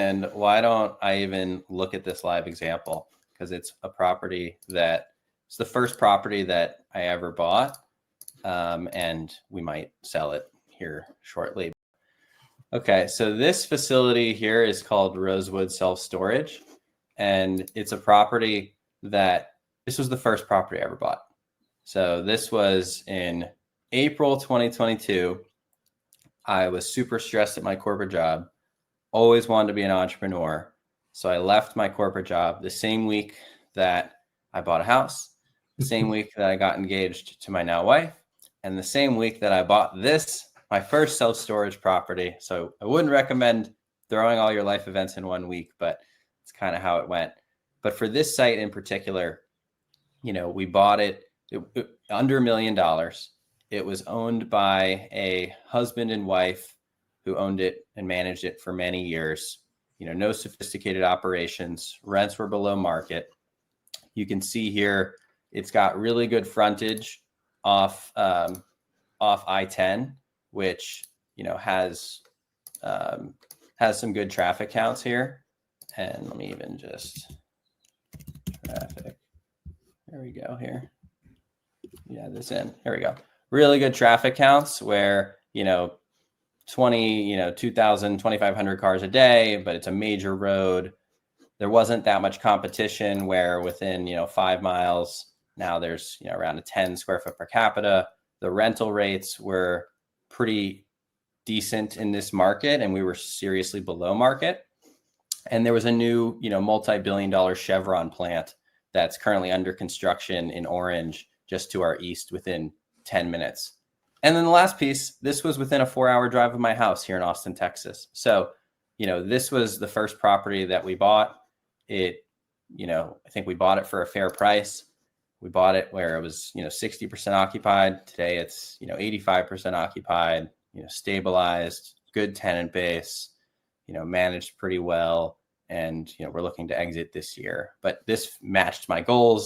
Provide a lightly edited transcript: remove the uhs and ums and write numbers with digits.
And why don't I even look at this live example? Because it's a property that it's the first property that I ever bought. And we might sell it here shortly. Okay, so this facility here is called Rosewood Self Storage. And it's a property that this was the first property I ever bought. So this was in April 2022. I was super stressed at my corporate job, always wanted to be an entrepreneur. So I left my corporate job the same week that I bought a house, the same week that I got engaged to my now wife, and the same week that I bought this, my first self-storage property. So I wouldn't recommend throwing all your life events in 1 week, but it's kind of how it went. But for this site in particular, we bought it under $1 million. It was owned by a husband and wife who owned it and managed it for many years. No sophisticated operations. Rents were below market. You can see here, it's got really good frontage off I-10, which has some good traffic counts here. And let me even just traffic. There we go here. Yeah, this in. Here we go. Really good traffic counts where, 2,000, 2,500 cars a day, but it's a major road. There wasn't that much competition where within, 5 miles, now there's, around a 10 square foot per capita. The rental rates were pretty decent in this market, and we were seriously below market. And there was a new, multi-billion-dollar Chevron plant that's currently under construction in Orange, just to our east within 10 minutes. And then the last piece, this was within a 4-hour drive of my house here in Austin, Texas. So, this was the first property that we bought. I think we bought it for a fair price. We bought it where it was, 60% occupied. Today it's, 85% occupied, stabilized, good tenant base, managed pretty well. And, we're looking to exit this year, but this matched my goals.